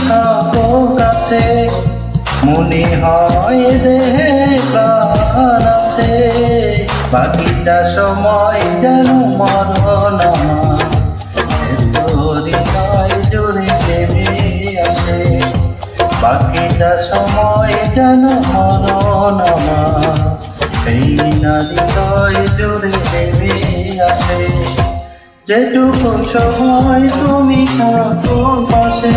থাকো কাছে, মনে হয় দেহে প্রাণ আছে। বাকিটা সময় যেন মরণ আমার, হৃদয় জুড়ে নেমে আসে। বাকিটা সময় যেন মরণ আমার, এই না হৃদয় জুড়ে নেমে আসে। যেটুকু সময় তুমি থাকো পাশে,